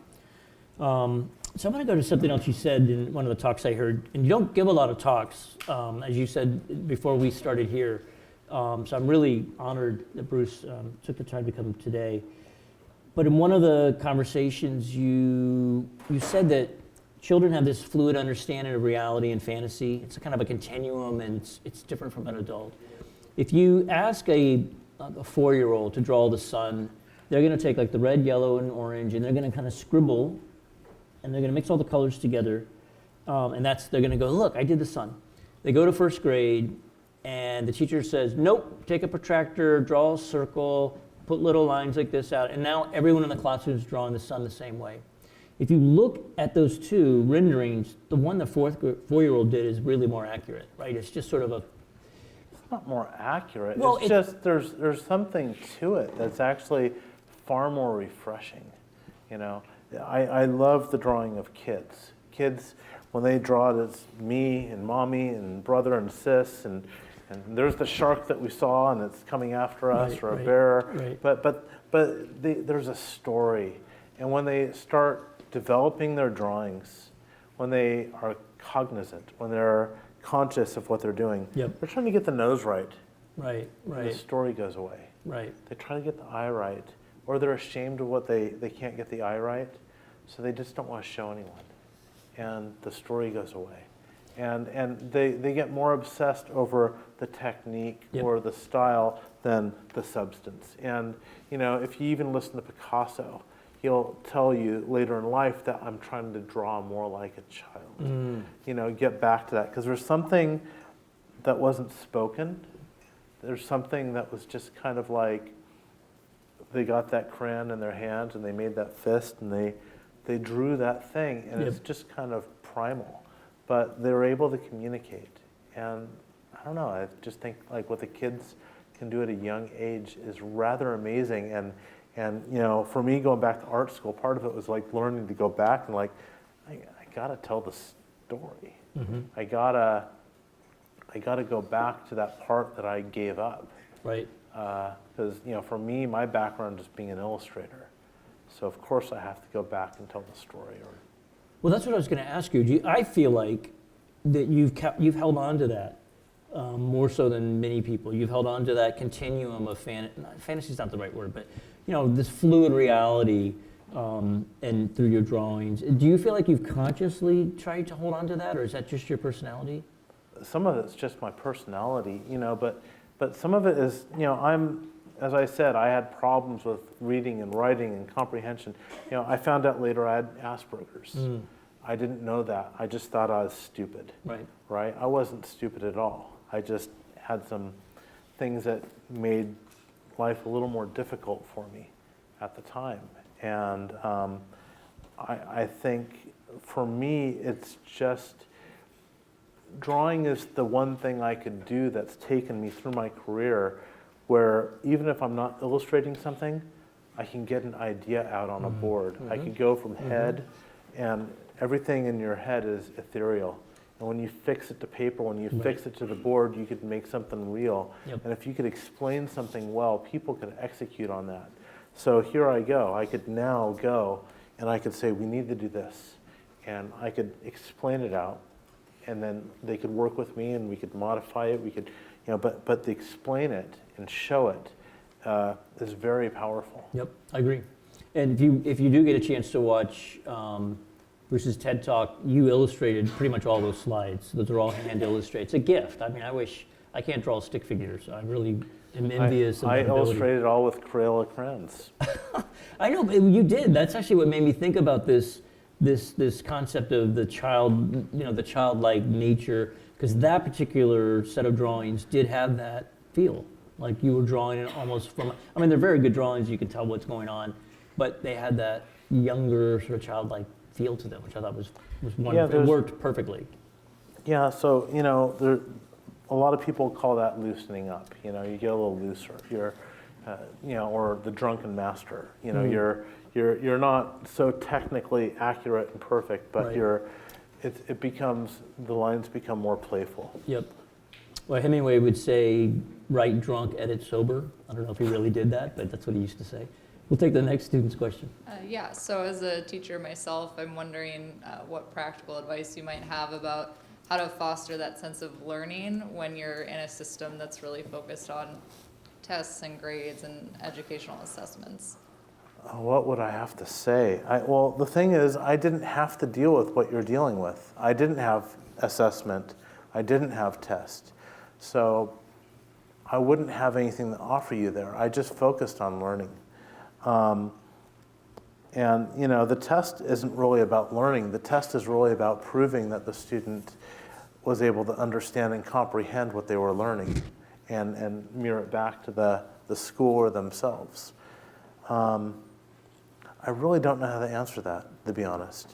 So I'm going to go to something else you said in one of the talks I heard. And you don't give a lot of talks, as you said before we started here. So I'm really honored that Bruce took the time to come today. But in one of the conversations, you said that children have this fluid understanding of reality and fantasy. It's a kind of a continuum, and it's different from an adult. If you ask a 4-year-old to draw the sun, they're going to take like the red, yellow, and orange, and they're going to kind of scribble, and they're going to mix all the colors together, and they're going to go, look, I did the sun. They go to first grade, and the teacher says, nope, take a protractor, draw a circle, put little lines like this out, and now everyone in the classroom is drawing the sun the same way. If you look at those 2 renderings, the one the 4-year-old did is really more accurate, right? It's just sort of a... It's not more accurate, Well, it's just there's something to it that's actually far more refreshing, I love the drawing of kids. Kids when they draw it, it's me and mommy and brother and sis, and there's the shark that we saw and it's coming after us, Right, or a right, bear. right. But there's a story. And when they start developing their drawings, when they are cognizant, when they're conscious of what they're doing, Yep. they're trying to get the nose right. Right, And the right, story goes away. right. They try to get the eye right, or they're ashamed of what they can't get the eye right, so they just don't want to show anyone. And the story goes away. And they get more obsessed over the technique Yep. or the style than the substance. And if you even listen to Picasso, he'll tell you later in life that I'm trying to draw more like a child. Get back to that, because there's something that wasn't spoken. There's something that was just kind of like they got that crayon in their hands and they made that fist and they drew that thing, and Yep. it's just kind of primal. But they were able to communicate. And I don't know, I just think like what the kids can do at a young age is rather amazing. And for me, going back to art school, part of it was like learning to go back and like, I gotta tell the story. Mm-hmm. I gotta go back to that part that I gave up. Right. Because for me, my background is being an illustrator. So of course I have to go back and tell the story. Well, that's what I was going to ask you. I feel like that you've held on to that more so than many people. You've held on to that continuum of fantasy is not the right word, but this fluid reality, and through your drawings. Do you feel like you've consciously tried to hold on to that, or is that just your personality? Some of it's just my personality, but some of it is, as I said, I had problems with reading and writing and comprehension. I found out later I had Asperger's. I didn't know that. I just thought I was stupid. Right? I wasn't stupid at all. I just had some things that made life a little more difficult for me at the time. And I think for me, it's just, drawing is the one thing I could do that's taken me through my career, where even if I'm not illustrating something, I can get an idea out on a board. I could go from head, and everything in your head is ethereal. And when you fix it to paper, when you fix it to the board, you could make something real. Yep. And if you could explain something well, people could execute on that. So here I go. I could now go and I could say, we need to do this. And I could explain it out, and then they could work with me and we could modify it. We could, but to explain it and show it is very powerful. Yep, I agree. And if you do get a chance to watch Bruce's TED Talk, you illustrated pretty much all those slides. Those are all hand illustrated. It's a gift. I mean, I can't draw stick figures. I really am envious of I that ability. illustrated all with Crayola crayons. I know, but you did. That's actually what made me think about this concept of the child, the childlike nature, because that particular set of drawings did have that feel. Like you were drawing it almost from, they're very good drawings, you can tell what's going on, but they had that younger sort of childlike feel to them, which I thought was wonderful. It worked perfectly. Yeah, so, a lot of people call that loosening up. You get a little looser. You're, or the drunken master. You're not so technically accurate and perfect, but Right. it becomes, the lines become more playful. Yep. Well, Hemingway would say, write drunk, edit sober. I don't know if he really did that, but that's what he used to say. We'll take the next student's question. Yeah, so as a teacher myself, I'm wondering what practical advice you might have about how to foster that sense of learning when you're in a system that's really focused on tests and grades and educational assessments. What would I have to say? Well, the thing is, I didn't have to deal with what you're dealing with. I didn't have assessment. I didn't have test. So I wouldn't have anything to offer you there. I just focused on learning. And the test isn't really about learning. The test is really about proving that the student was able to understand and comprehend what they were learning and mirror it back to the school or themselves. I really don't know how to answer that, to be honest.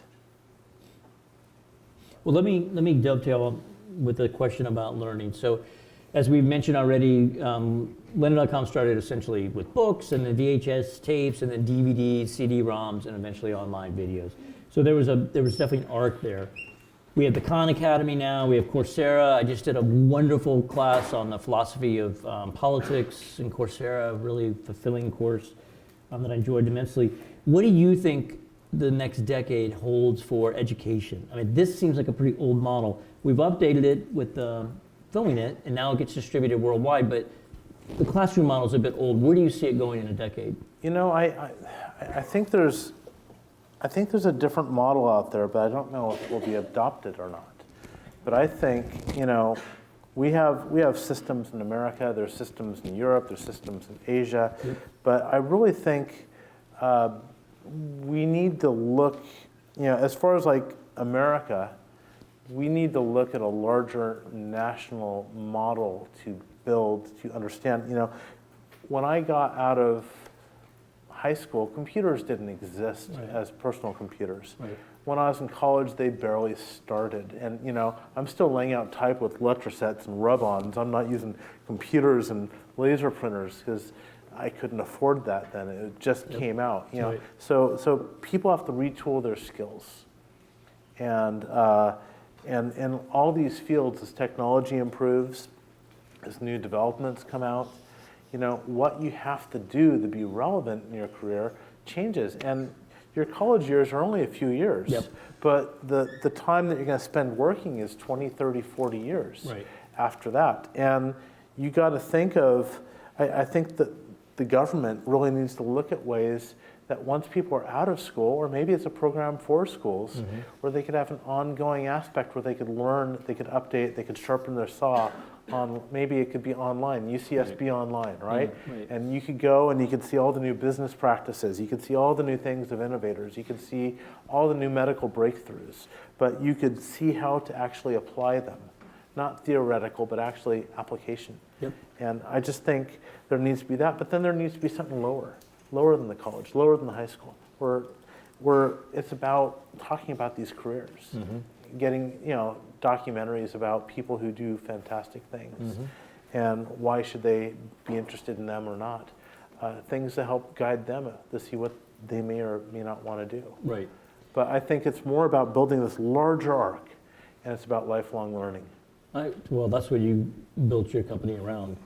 Well, let me dovetail with the question about learning. So, as we've mentioned already, Lendl.com started essentially with books and then VHS tapes and then DVDs, CD-ROMs, and eventually online videos. So there was definitely an arc there. We have the Khan Academy now. We have Coursera. I just did a wonderful class on the philosophy of politics in Coursera, really fulfilling course that I enjoyed immensely. What do you think the next decade holds for education? I mean, this seems like a pretty old model. We've updated it with filming it, and now it gets distributed worldwide, but the classroom model is a bit old. Where do you see it going in a decade? You know, I think there's a different model out there, but I don't know if it will be adopted or not. But I think, you know, we have systems in America, there's systems in Europe, there's systems in Asia, but I really think we need to look, you know, as far as like America, we need to look at a larger national model to build, to understand. You know, when I got out of high school, computers didn't exist as personal computers. Right. When I was in college, they barely started. And you know, I'm still laying out type with Letrasets and rub-ons. I'm not using computers and laser printers because I couldn't afford that then. It just came out. You know, Right. so people have to retool their skills. And in all these fields, as technology improves, as new developments come out, you know, what you have to do to be relevant in your career changes. And your college years are only a few years. Yep. But the time that you're going to spend working is 20, 30, 40 years Right. after that. And you got to think of, I think that the government really needs to look at ways that once people are out of school, or maybe it's a program for schools, where they could have an ongoing aspect where they could learn, they could update, they could sharpen their saw on, maybe it could be online, UCSB online, right? Right. And you could go and you could see all the new business practices, you could see all the new things of innovators, you could see all the new medical breakthroughs, but you could see how to actually apply them. Not theoretical, but actually application. Yep. And I just think there needs to be that, but then there needs to be something lower than the college, lower than the high school, where it's about talking about these careers, getting, you know, documentaries about people who do fantastic things, and why should they be interested in them or not, things to help guide them to see what they may or may not want to do. Right. But I think it's more about building this larger arc, and it's about lifelong learning. Well, that's what you built your company around.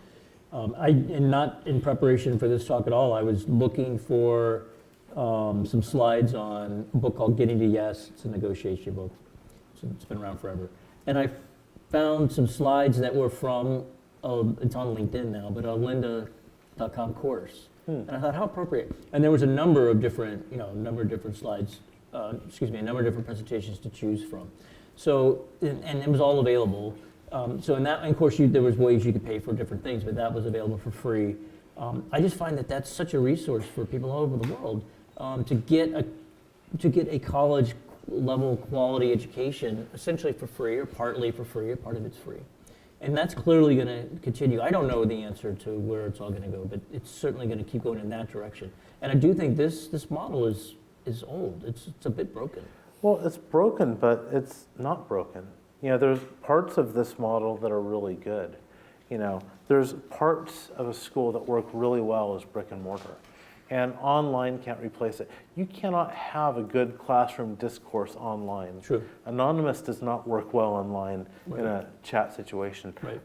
And not in preparation for this talk at all, I was looking for some slides on a book called Getting to Yes. It's a negotiation book. It's been around forever. And I found some slides that were from, it's on LinkedIn now, but a lynda.com course. And I thought, how appropriate. And there was a number of different, slides, a number of different presentations to choose from. So, and it was all available. So in that, and of course, there was ways you could pay for different things, but that was available for free. I just find that that's such a resource for people all over the world to get a college level quality education essentially for free, or partly for free, or part of it's free. And that's clearly going to continue. I don't know the answer to where it's all going to go, but it's certainly going to keep going in that direction. And I do think this model is old. It's a bit broken. Well, it's broken, but it's not broken. You know, there's parts of this model that are really good. You know, there's parts of a school that work really well as brick and mortar. And online can't replace it. You cannot have a good classroom discourse online. True. Anonymous does not work well online in a chat situation. Right.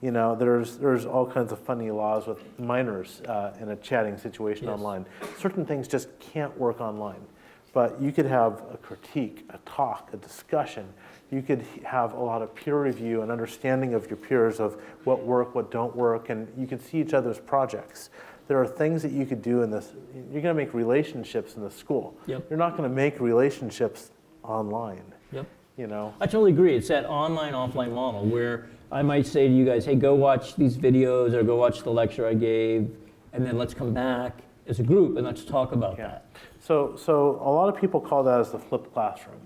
You know, there's all kinds of funny laws with minors in a chatting situation Yes. online. Certain things just can't work online. But you could have a critique, a talk, a discussion. You could have a lot of peer review and understanding of your peers of what work, what don't work, and you could see each other's projects. There are things that you could do in this. You're going to make relationships in the school. Yep. You're not going to make relationships online. Yep. You know. I totally agree. It's that online, offline model where I might say to you guys, hey, go watch these videos or go watch the lecture I gave, and then let's come back as a group and let's talk about that. So a lot of people call that as the flipped classroom.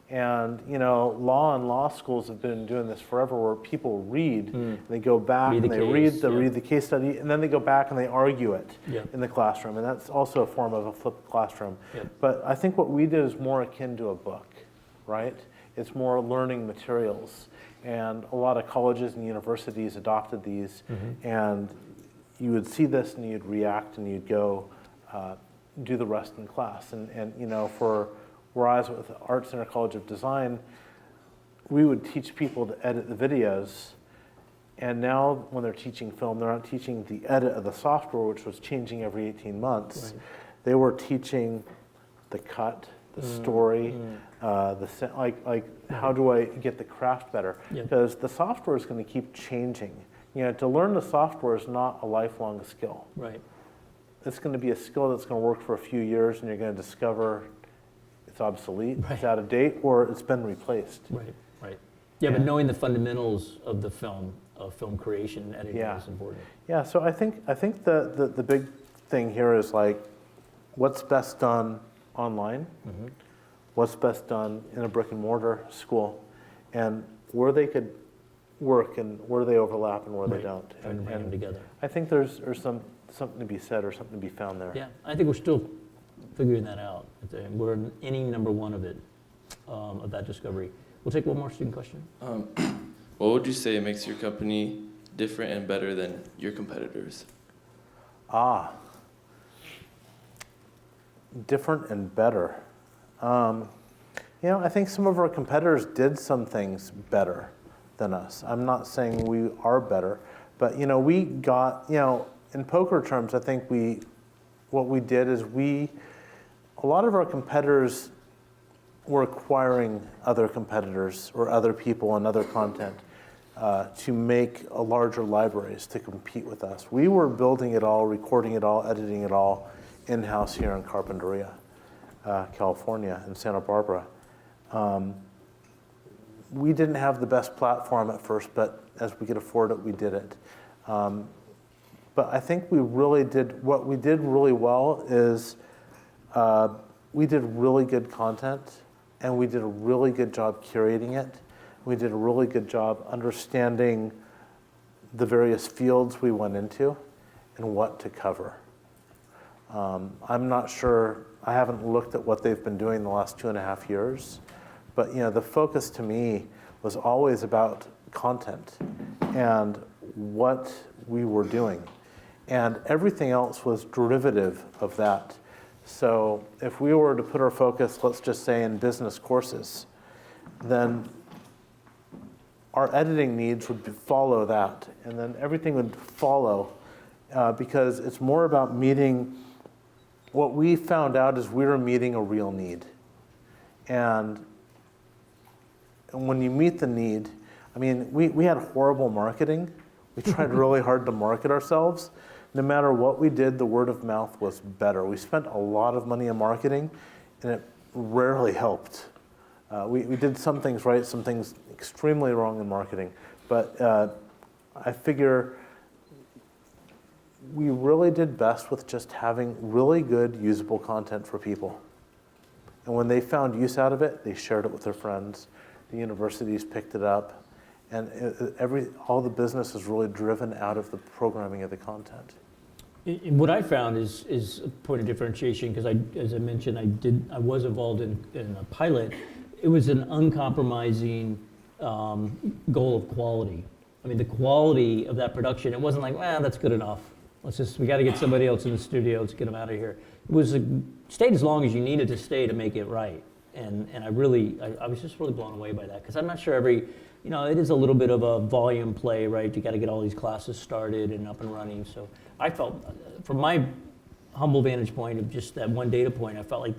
And you know, law schools have been doing this forever, where people read, and they go back Read the and they case, read the case study, and then they go back and they argue it Yeah. in the classroom, and that's also a form of a flipped classroom. Yep. But I think what we did is more akin to a book, right? It's more learning materials, and a lot of colleges and universities adopted these, and you would see this and you'd react and you'd go do the rest in class, and you know, for where I was with Art Center College of Design, we would teach people to edit the videos. And now when they're teaching film, they're not teaching the edit of the software, which was changing every 18 months. Right. They were teaching the cut, the story, how do I get the craft better? Yep. Because the software is going to keep changing. You know, to learn the software is not a lifelong skill. Right. It's going to be a skill that's going to work for a few years, and you're going to discover it's obsolete, Right. it's out of date, or it's been replaced. Right. Right. Yeah, but Yeah. knowing the fundamentals of the film, of film creation and editing Yeah. is important. Yeah, so I think the big thing here is like, what's best done online, what's best done in a brick and mortar school, and where they could work and where they overlap and where they Right. don't. Trying to bring them together. I think there's something to be said or something to be found there. Yeah, I think we're still figuring that out. We're in inning number 1 of it, of that discovery. We'll take one more student question. What would you say makes your company different and better than your competitors? Different and better. I think some of our competitors did some things better than us. I'm not saying we are better, but we got, in poker terms, I think what we did is a lot of our competitors were acquiring other competitors or other people and other content to make a larger libraries to compete with us. We were building it all, recording it all, editing it all in-house here in Carpinteria, California, in Santa Barbara. We didn't have the best platform at first, but as we could afford it, we did it. But I think what we did really well is we did really good content, and we did a really good job curating it. We did a really good job understanding the various fields we went into and what to cover. I'm not sure, I haven't looked at what they've been doing the last 2.5 years, but the focus to me was always about content and what we were doing. And everything else was derivative of that. So if we were to put our focus, let's just say, in business courses, then our editing needs would follow that, and then everything would follow because it's more about meeting. What we found out is we were meeting a real need. And when you meet the need, we had horrible marketing. We tried really hard to market ourselves. No matter what we did, the word of mouth was better. We spent a lot of money on marketing, and it rarely helped. We did some things right, some things extremely wrong in marketing. But I figure we really did best with just having really good, usable content for people. And when they found use out of it, they shared it with their friends. The universities picked it up. And all the business is really driven out of the programming of the content. And what I found is a point of differentiation, because as I mentioned, I was involved in a pilot. It was an uncompromising goal of quality. The quality of that production, it wasn't like, that's good enough. We got to get somebody else in the studio, let's get them out of here. It was stayed as long as you needed to stay to make it right. And I was just really blown away by that, because I'm not sure it is a little bit of a volume play, right? You got to get all these classes started and up and running. So I felt, from my humble vantage point of just that one data point, I felt like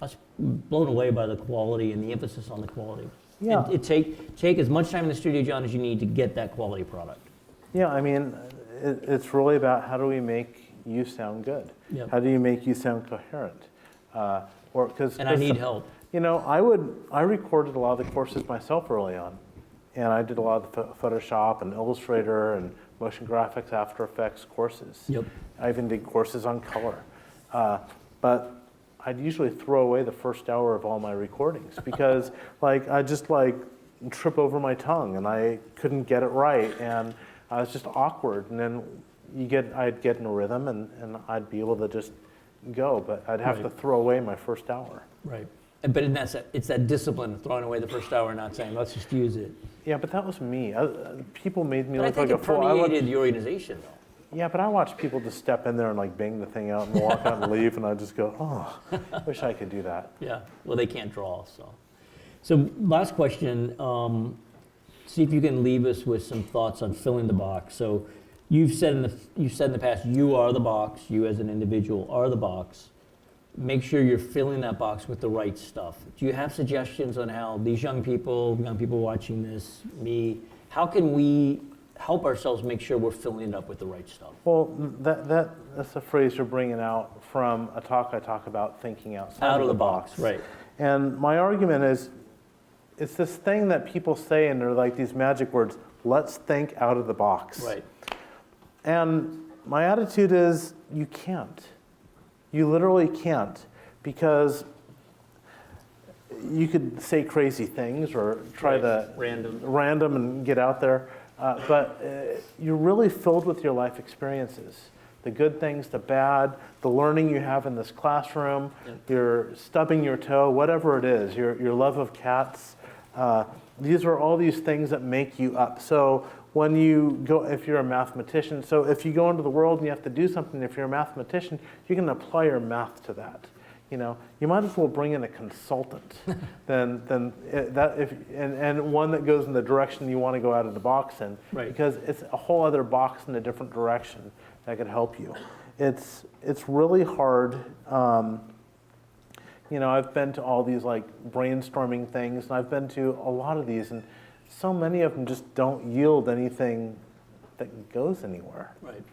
I was blown away by the quality and the emphasis on the quality. Yeah. It take as much time in the studio, John, as you need to get that quality product. Yeah, it's really about how do we make you sound good? Yep. How do you make you sound coherent? And I need help. I recorded a lot of the courses myself early on. And I did a lot of the Photoshop and Illustrator and motion graphics, After Effects courses. Yep. I even did courses on color. But I'd usually throw away the first hour of all my recordings because I just trip over my tongue and I couldn't get it right and I was just awkward. And then I'd get in a rhythm and I'd be able to just go, but I'd have to throw away my first hour. Right. But it's that discipline of throwing away the first hour and not saying, let's just use it. Yeah, but that was me. People made me But I look think like a it fool. permeated the organization, though. Yeah, but I watched people just step in there and bang the thing out and walk out and leave, and I just go, oh, wish I could do that. Yeah, well, they can't draw, so. So last question, see if you can leave us with some thoughts on filling the box. So you've said in the past, you are the box, you as an individual are the box. Make sure you're filling that box with the right stuff. Do you have suggestions on how these young people watching this, me, how can we help ourselves make sure we're filling it up with the right stuff? Well, that's a phrase you're bringing out from a talk I talk about thinking outside Out of the box, right. And my argument is, it's this thing that people say, and they're like these magic words, let's think out of the box. Right. And my attitude is, you can't. You literally can't, because you could say crazy things or try to random and get out there, but you're really filled with your life experiences. The good things, the bad, the learning you have in this classroom, your stubbing your toe, whatever it is, your love of cats. These are all these things that make you up. So when you go, if you're a mathematician, so if you go into the world and you have to do something, if you're a mathematician, you can apply your math to that. You know, you might as well bring in a consultant than that and one that goes in the direction you want to go out of the box in, right. Because it's a whole other box in a different direction that could help you. It's really hard. You know, I've been to all these like brainstorming things, and I've been to a lot of these, and so many of them just don't yield anything that goes anywhere. Right.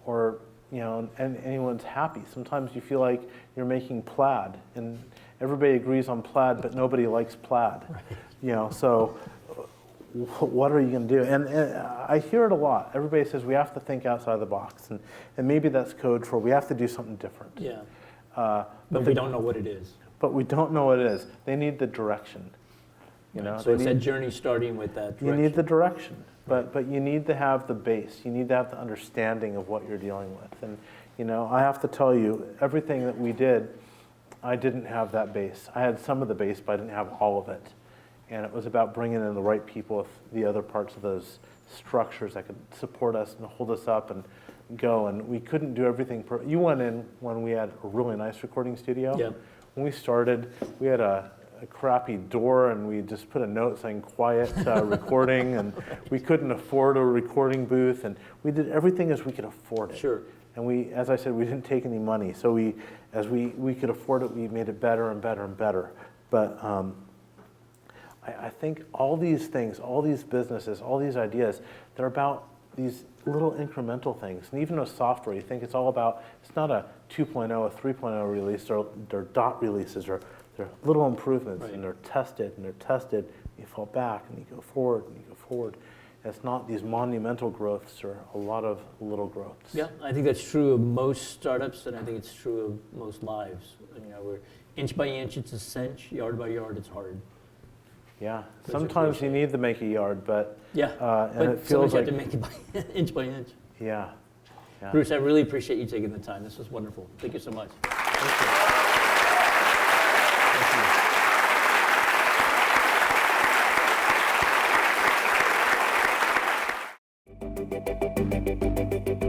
Or, you know, and anyone's happy. Sometimes you feel like you're making plaid, and everybody agrees on plaid, but nobody likes plaid. Right. You know, so what are you going to do? And I hear it a lot. Everybody says we have to think outside the box, and maybe that's code for we have to do something different. Yeah. But we don't know what it is. But we don't know what it is. They need the direction. You know, so it's that journey starting with that direction. You need the direction, but you need to have the base. You need to have the understanding of what you're dealing with. And you know, I have to tell you, everything that we did, I didn't have that base. I had some of the base, but I didn't have all of it. And it was about bringing in the right people with the other parts of those structures that could support us and hold us up and go. And we couldn't do everything. You went in when we had a really nice recording studio. Yeah. When we started, we had a crappy door, and we just put a note saying quiet recording, and we couldn't afford a recording booth, and we did everything as we could afford it. Sure. And we, as I said, we didn't take any money, so as we could afford it, we made it better and better and better. But I think all these things, all these businesses, all these ideas, they're about these little incremental things. And even with software, you think it's all about, it's not a 2.0, a 3.0 release, they're dot releases, or they're little improvements, right. And they're tested, you fall back, and you go forward, and you go forward. And it's not these monumental growths, or a lot of little growths. Yeah, I think that's true of most startups, and I think it's true of most lives. You know, we're inch by inch, it's a cinch, yard by yard, it's hard. Yeah, sometimes you need to make a yard, but yeah, and but it feels like you have to make it inch by inch. Yeah. Bruce, I really appreciate you taking the time. This was wonderful. Thank you so much. Thank you. Thank you.